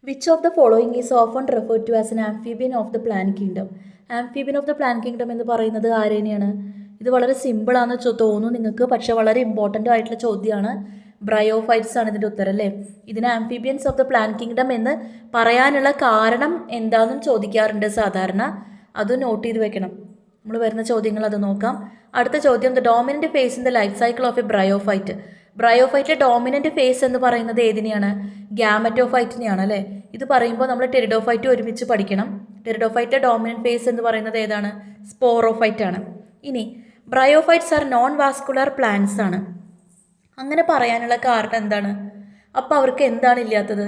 Which of the following is often referred to as an amphibian of the plant kingdom? Amphibian of the plant kingdom എന്ന് പറയുന്നത് ആരേനെയാണ്? ഇത് വളരെ സിമ്പിളാണെന്ന് തോന്നുന്നു നിങ്ങൾക്ക്, പക്ഷെ വളരെ ഇമ്പോർട്ടൻ്റ് ആയിട്ടുള്ള ചോദ്യമാണ്. ബ്രയോഫൈറ്റ്സ് ആണ് ഇതിൻ്റെ ഉത്തരം അല്ലേ. ഇതിന് amphibians of the plant kingdom എന്ന് പറയാനുള്ള കാരണം എന്താണെന്നും ചോദിക്കാറുണ്ട് സാധാരണ. അത് നോട്ട് ചെയ്ത് വെക്കണം. നമ്മൾ വരുന്ന ചോദ്യങ്ങൾ അത് നോക്കാം. അടുത്ത ചോദ്യം, the dominant phase in the life cycle of a bryophyte. ബ്രയോഫൈറ്റിലെ ഡോമിനൻ്റ് ഫേസ് എന്ന് പറയുന്നത് ഏതിനെയാണ്? ഗ്യാമറ്റോഫൈറ്റിനെയാണ് അല്ലേ. ഇത് പറയുമ്പോൾ നമ്മൾ ടെറിഡോഫൈറ്റ് ഒരുമിച്ച് പഠിക്കണം. ടെറിഡോഫൈറ്റിലെ ഡോമിനൻ്റ് ഫേസ് എന്ന് പറയുന്നത് ഏതാണ്? സ്പോറോഫൈറ്റ് ആണ്. ഇനി bryophytes are non vascular plants ആണ്. അങ്ങനെ പറയാനുള്ള കാരണം എന്താണ്? അപ്പോൾ അവർക്ക് എന്താണ് ഇല്ലാത്തത്?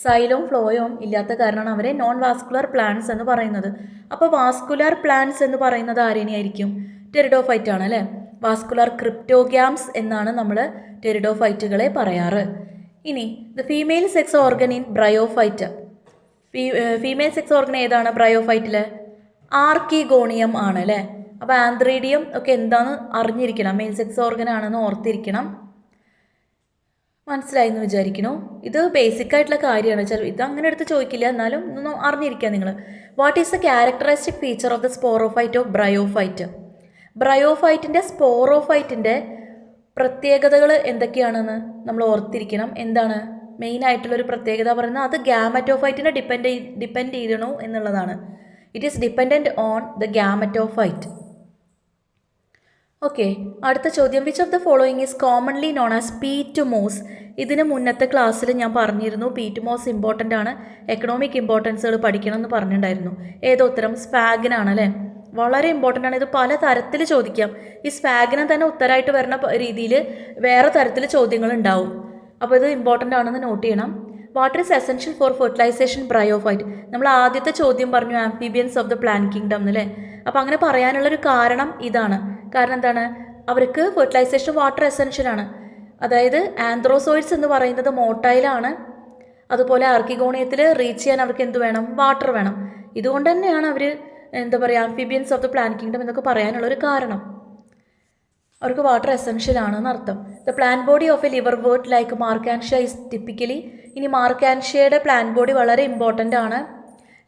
സൈലോം ഫ്ലോയും ഇല്ലാത്ത കാരണമാണ് അവരെ നോൺ വാസ്കുലർ പ്ലാന്റ്സ് എന്ന് പറയുന്നത്. അപ്പോൾ വാസ്കുലർ പ്ലാന്റ്സ് എന്ന് പറയുന്നത് ആരേനെയായിരിക്കും? ടെറിഡോഫൈറ്റ് ആണ് അല്ലേ. വാസ്കുലർ ക്രിപ്റ്റോഗ്യാംസ് എന്നാണ് നമ്മൾ ടെറിഡോഫൈറ്റുകളെ പറയാറ്. ഇനി the female sex organ in bryophyte. Female sex organ ഏതാണ് ബ്രയോഫൈറ്റിൽ? ആർക്കിഗോണിയം ആണ് അല്ലേ. അപ്പോൾ ആന്ത്രീഡിയം ഒക്കെ എന്താണെന്ന് അറിഞ്ഞിരിക്കണം. മെയിൽ സെക്സ് ഓർഗൻ ആണെന്ന് ഓർത്തിരിക്കണം. മനസ്സിലായി എന്ന് വിചാരിക്കണു. ഇത് ബേസിക് ആയിട്ടുള്ള കാര്യമാണ്. ഇത് അങ്ങനെ എടുത്ത് ചോദിക്കില്ല, എന്നാലും ഒന്ന് അറിഞ്ഞിരിക്കുക നിങ്ങൾ. What is the characteristic feature of the sporophyte of bryophyte? ബ്രയോഫൈറ്റിൻ്റെ സ്പോറോഫൈറ്റിൻ്റെ പ്രത്യേകതകൾ എന്തൊക്കെയാണെന്ന് നമ്മൾ ഓർത്തിരിക്കണം. എന്താണ് മെയിനായിട്ടുള്ളൊരു പ്രത്യേകത പറയുന്നത്? അത് ഗ്യാമറ്റോഫൈറ്റിനെ ഡിപ്പെൻഡ് ചെയ്യണു എന്നുള്ളതാണ്. It is dependent on the gametophyte. Okay, അടുത്ത ചോദ്യം, which of the following is commonly known as peat moss. ഇതിന് മുന്നത്തെ ക്ലാസ്സിൽ ഞാൻ പറഞ്ഞിരുന്നു പീറ്റുമോസ് ഇമ്പോർട്ടൻ്റ് ആണ്, എക്കണോമിക് ഇമ്പോർട്ടൻസുകൾ പഠിക്കണം എന്ന് പറഞ്ഞിട്ടുണ്ടായിരുന്നു. ഏതോ ഉത്തരം? സ്പാഗിനാണ് അല്ലേ. വളരെ ഇമ്പോർട്ടൻ്റ് ആണ്. ഇത് പല തരത്തിൽ ചോദിക്കാം. ഈ സ്പാഗിനം തന്നെ ഉത്തരമായിട്ട് വരുന്ന രീതിയിൽ വേറെ തരത്തിൽ ചോദ്യങ്ങൾ ഉണ്ടാവും. അപ്പോൾ ഇത് ഇമ്പോർട്ടൻ്റ് ആണെന്ന് നോട്ട് ചെയ്യണം. Water is essential for fertilisation bryophyte. നമ്മൾ ആദ്യത്തെ ചോദ്യം പറഞ്ഞു amphibians of the plant kingdom എന്നല്ലേ. അപ്പോൾ അങ്ങനെ പറയാനുള്ളൊരു കാരണം ഇതാണ്. കാരണം എന്താണ്? അവർക്ക് ഫെർട്ടിലൈസേഷൻ വാട്ടർ എസെൻഷ്യലാണ്. അതായത് ആന്ത്രോസോയിഡ്സ് എന്ന് പറയുന്നത് മോട്ടൈലാണ്. അതുപോലെ ആർക്കിഗോണിയത്തിൽ റീച്ച് ചെയ്യാൻ അവർക്ക് എന്ത് വേണം? വാട്ടർ വേണം. ഇതുകൊണ്ട് തന്നെയാണ് അവർ എന്താ പറയുക amphibians of the plant kingdom എന്നൊക്കെ പറയാനുള്ളൊരു കാരണം. അവർക്ക് വാട്ടർ എസെൻഷ്യൽ ആണെന്ന് അർത്ഥം. The plant body of a liverwort like Marchantia is typically. ഇനി മാർക്കാൻഷ്യയുടെ പ്ലാന്റ് ബോഡി വളരെ ഇമ്പോർട്ടൻ്റ് ആണ്.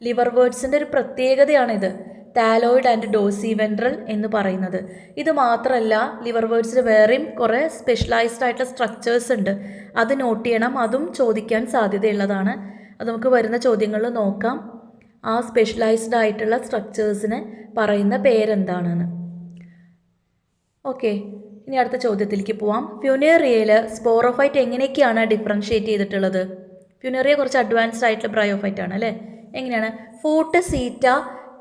ലിവർ വേർഡ്സിൻ്റെ ഒരു പ്രത്യേകതയാണിത്, താലോയിഡ് ആൻഡ് ഡോസി വെൻട്രൽ എന്ന് പറയുന്നത്. ഇത് മാത്രമല്ല, ലിവർ വേർഡ്സിൽ വേറെയും കുറേ സ്പെഷ്യലൈസ്ഡ് ആയിട്ടുള്ള സ്ട്രക്ചേഴ്സ് ഉണ്ട്. അത് നോട്ട് ചെയ്യണം. അതും ചോദിക്കാൻ സാധ്യതയുള്ളതാണ്. അത് നമുക്ക് വരുന്ന ചോദ്യങ്ങളിൽ നോക്കാം. ആ സ്പെഷ്യലൈസ്ഡ് ആയിട്ടുള്ള സ്ട്രക്ചേഴ്സിന് പറയുന്ന പേരെന്താണെന്ന്. ഓക്കെ, ഇനി അടുത്ത ചോദ്യത്തിലേക്ക് പോവാം. ഫ്യൂനേറിയയിൽ സ്പോറോഫൈറ്റ് എങ്ങനെയൊക്കെയാണ് ഡിഫറൻഷ്യേറ്റ് ചെയ്തിട്ടുള്ളത്? ഫ്യൂനേറിയ കുറച്ച് അഡ്വാൻസ്ഡ് ആയിട്ടുള്ള ബ്രയോഫൈറ്റ് ആണ് അല്ലേ. എങ്ങനെയാണ്? ഫൂട്ട് സീറ്റ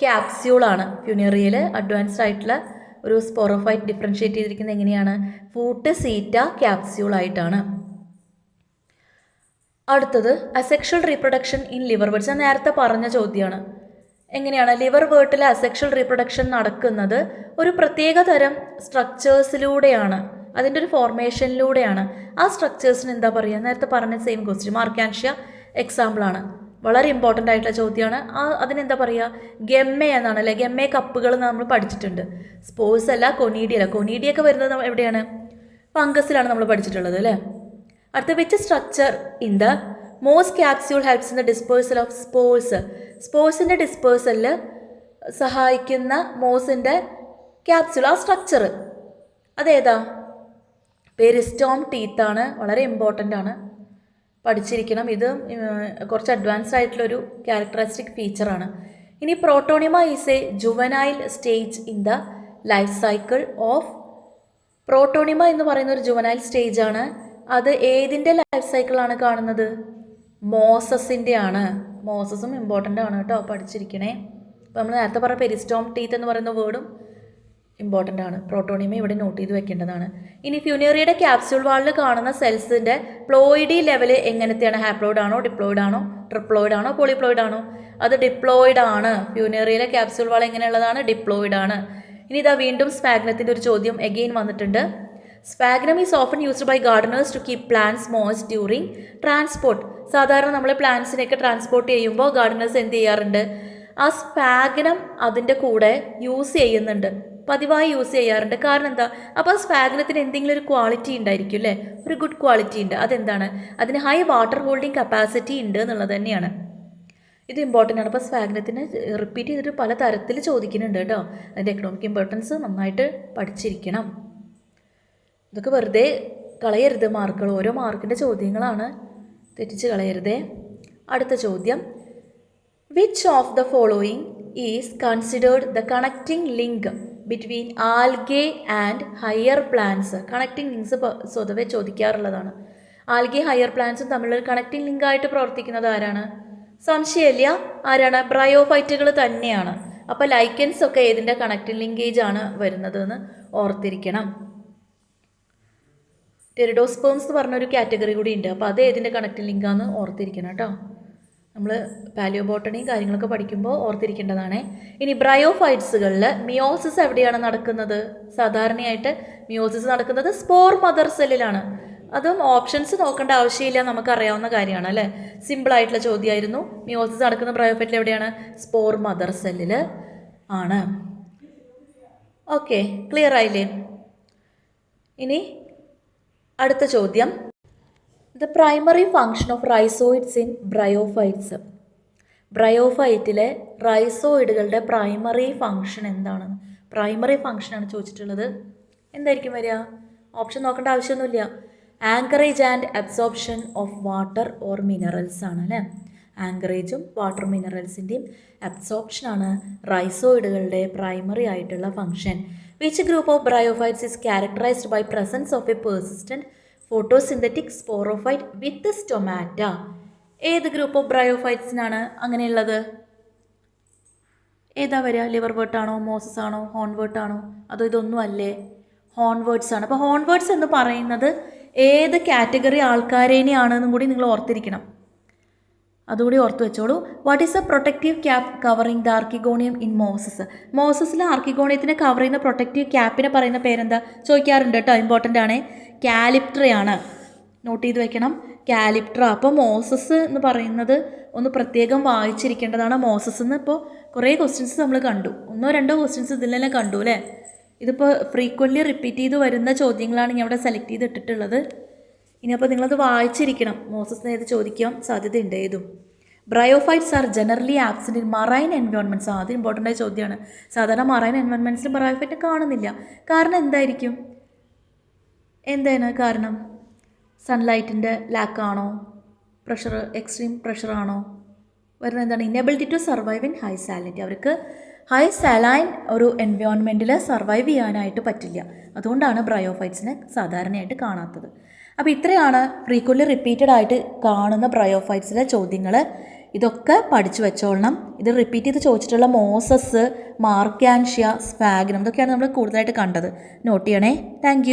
ക്യാപ്സ്യൂളാണ് ഫ്യൂനേറിയയിൽ അഡ്വാൻസ്ഡ് ആയിട്ടുള്ള ഒരു സ്പോറോഫൈറ്റ് ഡിഫറൻഷ്യേറ്റ് ചെയ്തിരിക്കുന്നത്. എങ്ങനെയാണ്? ഫൂട്ട് സീറ്റ ക്യാപ്സ്യൂളായിട്ടാണ്. അടുത്തത് asexual reproduction in liver words. ഞാൻ നേരത്തെ പറഞ്ഞ ചോദ്യമാണ്. എങ്ങനെയാണ് ലിവർ വേർഡിൽ അസെക്ഷൽ റീപ്രൊഡക്ഷൻ നടക്കുന്നത്? ഒരു പ്രത്യേക തരം സ്ട്രക്ചേഴ്സിലൂടെയാണ്, അതിൻ്റെ ഒരു ഫോർമേഷനിലൂടെയാണ്. ആ സ്ട്രക്ചേഴ്സിന് എന്താ പറയുക? നേരത്തെ പറഞ്ഞ സെയിം ക്വസ്റ്റ്യൻ. മാർക്കാൻഷ്യ എക്സാമ്പിളാണ്. വളരെ ഇമ്പോർട്ടൻ്റ് ആയിട്ടുള്ള ചോദ്യമാണ്. അതിനെന്താ പറയുക? ഗെമ്മെ എന്നാണ് അല്ലേ. ഗെമ്മെ കപ്പുകൾ നമ്മൾ പഠിച്ചിട്ടുണ്ട്. സ്പോഴ്സ് അല്ല, കൊനീഡിയ അല്ല. കൊനീഡിയൊക്കെ വരുന്നത് എവിടെയാണ്? ഫംഗസിലാണ് നമ്മൾ പഠിച്ചിട്ടുള്ളത് അല്ലേ. അടുത്ത, which structure in the moss capsule helps in the dispersal of spores. സ്പോഴ്സിൻ്റെ ഡിസ്പേഴ്സലിൽ സഹായിക്കുന്ന മോസിൻ്റെ ക്യാപ്സ്യൂൾ, ആ സ്ട്രക്ചർ അതേതാ? പെരിസ്റ്റോം ടീത്താണ്. വളരെ ഇമ്പോർട്ടൻ്റ് ആണ്, പഠിച്ചിരിക്കണം. ഇത് കുറച്ച് അഡ്വാൻസ്ഡ് ആയിട്ടുള്ളൊരു ക്യാരക്ടറിസ്റ്റിക് ഫീച്ചറാണ്. ഇനി protonema is A juvenile stage in the life cycle of. Protonema എന്ന് പറയുന്ന ഒരു ജുവനൈൽ സ്റ്റേജാണ്. അത് ഏതിൻ്റെ ലൈഫ് സൈക്കിളാണ് കാണുന്നത്? മോസസിൻ്റെ ആണ്. മോസസും ഇമ്പോർട്ടൻ്റ് ആണ് കേട്ടോ, പഠിച്ചിരിക്കണേ. അപ്പോൾ നമ്മൾ നേരത്തെ പറഞ്ഞ പെരിസ്റ്റോം ടീത്ത് എന്ന് പറയുന്ന വേർഡും ഇമ്പോർട്ടൻ്റ് ആണ്. പ്രോട്ടോണിമ ഇവിടെ നോട്ട് ചെയ്ത് വെക്കേണ്ടതാണ്. ഇനി ഫ്യൂനേറിയയുടെ ക്യാപ്സ്യൂൾ വാളിൽ കാണുന്ന സെൽസിൻ്റെ പ്ലോയിഡി ലെവൽ എങ്ങനത്തെയാണ്? ഹാപ്ലോയിഡ് ആണോ, ഡിപ്ലോയിഡ് ആണോ, ട്രിപ്ലോയിഡ് ആണോ, പോളിപ്ലോയിഡ് ആണോ? അത് ഡിപ്ലോയിഡ് ആണ്. ഫ്യൂനേറിയയിലെ ക്യാപ്സ്യൂൾ വാൾ എങ്ങനെയുള്ളതാണ്? ഡിപ്ലോയിഡ് ആണ്. ഇനി ഇതാ വീണ്ടും സ്പാഗ്നത്തിൻ്റെ ഒരു ചോദ്യം എഗെയിൻ വന്നിട്ടുണ്ട്. Sphagnum is often used by gardeners to keep plants moist during transport. സാധാരണ നമ്മൾ പ്ലാന്റ്സിനെയൊക്കെ ട്രാൻസ്പോർട്ട് ചെയ്യുമ്പോൾ ഗാർഡനേഴ്സ് എന്ത് ചെയ്യാറുണ്ട്? ആ സ്പാഗ്നം അതിൻ്റെ കൂടെ യൂസ് ചെയ്യുന്നുണ്ട്, പതിവായി യൂസ് ചെയ്യാറുണ്ട്. കാരണം എന്താ? അപ്പോൾ സ്പാഗ്നത്തിന് എന്തെങ്കിലും ഒരു ക്വാളിറ്റി ഉണ്ടായിരിക്കും അല്ലേ, ഒരു ഗുഡ് ക്വാളിറ്റി ഉണ്ട്. അതെന്താണ്? അതിന് ഹൈ വാട്ടർ ഹോൾഡിംഗ് കപ്പാസിറ്റി ഉണ്ട് എന്നുള്ളത് തന്നെയാണ്. ഇത് ഇമ്പോർട്ടൻ്റ് ആണ്. അപ്പോൾ സ്ഫാഗ്നത്തിന് റിപ്പീറ്റ് ചെയ്തിട്ട് പല തരത്തിൽ ചോദിക്കുന്നുണ്ട് കേട്ടോ. അതിൻ്റെ എക്കണോമിക് ഇമ്പോർട്ടൻസ് നന്നായിട്ട് പഠിച്ചിരിക്കണം. ഇതൊക്കെ വെറുതെ കളയരുത് മാർക്കുകൾ. ഓരോ മാർക്കിൻ്റെ ചോദ്യങ്ങളാണ്, തെറ്റിച്ച് കളയരുതേ. അടുത്ത ചോദ്യം, which of the following is considered the connecting link between algae and higher plants? Connecting links സ്വതവേ ചോദിക്കാറുള്ളതാണ്. ആൽഗെ ഹയർ പ്ലാന്റ്സും തമ്മിലൊരു കണക്റ്റിംഗ് ലിങ്കായിട്ട് പ്രവർത്തിക്കുന്നത് ആരാണ്? സംശയമില്ല, ആരാണ്? ബ്രയോഫൈറ്റുകൾ തന്നെയാണ്. അപ്പോൾ ലൈക്കൻസ് ഒക്കെ ഏതിൻ്റെ കണക്റ്റിംഗ് ലിങ്കേജ് ആണ് വരുന്നത് എന്ന് ഓർത്തിരിക്കണം. ടെറിഡോസ്പേംസ് എന്ന് പറഞ്ഞൊരു കാറ്റഗറി കൂടി ഉണ്ട്. അപ്പോൾ അത് ഏതിൻ്റെ കണക്റ്റിംഗ് ലിങ്കാന്ന് ഓർത്തിരിക്കണം കേട്ടോ. നമ്മൾ പാലിയോബോട്ടണിയും കാര്യങ്ങളൊക്കെ പഠിക്കുമ്പോൾ ഓർത്തിരിക്കേണ്ടതാണ്. ഇനി ബ്രയോഫൈറ്റ്സുകളിൽ മിയോസിസ് എവിടെയാണ് നടക്കുന്നത്? സാധാരണയായിട്ട് മിയോസിസ് നടക്കുന്നത് സ്പോർ മദർ സെല്ലിലാണ്. അതും ഓപ്ഷൻസ് നോക്കേണ്ട ആവശ്യമില്ല, നമുക്കറിയാവുന്ന കാര്യമാണ് അല്ലേ. സിമ്പിളായിട്ടുള്ള ചോദ്യമായിരുന്നു. മിയോസിസ് നടക്കുന്ന ബ്രയോഫൈറ്റിൽ എവിടെയാണ്? സ്പോർ മദർ സെല്ലിൽ ആണ്. ഓക്കെ, ക്ലിയർ ആയില്ലേ? ഇനി അടുത്ത ചോദ്യം, the primary function of rhizoids in bryophytes. ബ്രയോഫൈറ്റിലെ റൈസോയിഡുകളുടെ പ്രൈമറി ഫങ്ഷൻ എന്താണ്? പ്രൈമറി ഫങ്ഷനാണ് ചോദിച്ചിട്ടുള്ളത്. എന്തായിരിക്കും വരിക? ഓപ്ഷൻ നോക്കേണ്ട ആവശ്യമൊന്നുമില്ല. Anchorage and absorption of water or minerals ആണ് അല്ലേ. ആങ്കറേജും വാട്ടർ മിനറൽസിൻ്റെയും അബ്സോർപ്ഷനാണ് റൈസോയിഡുകളുടെ പ്രൈമറി ആയിട്ടുള്ള function. Which group of bryophytes is characterised by presence of a persistent photosynthetic sporophyte with stomata? ഏത് ഗ്രൂപ്പ് ഓഫ് ബ്രയോഫൈറ്റ്സിനാണ് അങ്ങനെയുള്ളത്? ഏതാ വരിക? ലിവർ വേർട്ട് ആണോ, മോസസ് ആണോ, ഹോൺവേർട്ട് ആണോ, അതോ ഇതൊന്നും അല്ലേ? ഹോൺവേർട്സ് ആണ്. അപ്പോൾ ഹോൺവേർട്സ് എന്ന് പറയുന്നത് ഏത് കാറ്റഗറി ആൾക്കാരേനെയാണെന്നും കൂടി നിങ്ങൾ ഓർത്തിരിക്കണം. അതുകൂടി ഓർത്ത് വെച്ചോളൂ. What is a protective cap covering the archegonium in mosses? മോസസിൽ ആർക്കിഗോണിയത്തിനെ കവർ ചെയ്യുന്ന പ്രൊട്ടക്റ്റീവ് ക്യാപ്പിനെ പറയുന്ന പേരെന്താ? ചോദിക്കാറുണ്ട് കേട്ടോ, ഇമ്പോർട്ടൻ്റ് ആണ്. കാലിപ്ട്രയാണ്. നോട്ട് ചെയ്ത് വെക്കണം, കാലിപ്ട്ര. അപ്പോൾ മോസസ് എന്ന് പറയുന്നത് ഒന്ന് പ്രത്യേകം വായിച്ചിരിക്കേണ്ടതാണ്. മോസസ് എന്ന് ഇപ്പോൾ കുറേ ക്വസ്റ്റ്യൻസ് നമ്മൾ കണ്ടു, 1-2 ക്വസ്റ്റ്യൻസ് ഇതിൽ തന്നെ കണ്ടു അല്ലേ. ഇതിപ്പോൾ ഫ്രീക്വൻ്റ്ലി റിപ്പീറ്റ് ചെയ്ത് വരുന്ന ചോദ്യങ്ങളാണ് ഞാൻ ഇവിടെ സെലക്ട് ചെയ്തിട്ടുള്ളത്. ഇനിയപ്പോൾ നിങ്ങളത് വായിച്ചിരിക്കണം. മോസസിന് ഏത് ചോദിക്കാൻ സാധ്യതയുണ്ട് ഏതും. Bryophytes are generally absent in marine environments. അത് ഇമ്പോർട്ടൻ്റ് ആയ ചോദ്യമാണ്. സാധാരണ മറൈൻ എൻവയോൺമെൻറ്റ്സിൽ ബ്രയോഫൈറ്റ് കാണുന്നില്ല. കാരണം എന്തായിരിക്കും? എന്താണ് കാരണം? സൺലൈറ്റിൻ്റെ ലാക്കാണോ? പ്രഷർ, എക്സ്ട്രീം പ്രഷറാണോ വരുന്നത്? എന്താണ്? Inability to survive in high salinity. അവർക്ക് ഹൈ സാലൈൻ ഒരു എൻവയോൺമെൻറ്റിൽ സർവൈവ് ചെയ്യാനായിട്ട് പറ്റില്ല. അതുകൊണ്ടാണ് ബ്രയോഫൈറ്റ്സിനെ സാധാരണയായിട്ട് കാണാത്തത്. അപ്പോൾ ഇത്രയാണ് ഫ്രീക്വൻ്റ്ലി റിപ്പീറ്റഡ് ആയിട്ട് കാണുന്ന ബ്രയോഫൈറ്റ്സിലെ ചോദ്യങ്ങൾ. ഇതൊക്കെ പഠിച്ചു വെച്ചോളണം. ഇത് റിപ്പീറ്റ് ചെയ്ത് ചോദിച്ചിട്ടുള്ള മോസസ്, മാർക്കാൻഷ്യ, സ്ഫാഗ്നം, ഇതൊക്കെയാണ് നമ്മൾ കൂടുതലായിട്ട് കണ്ടത്. നോട്ട് ചെയ്യണേ. താങ്ക്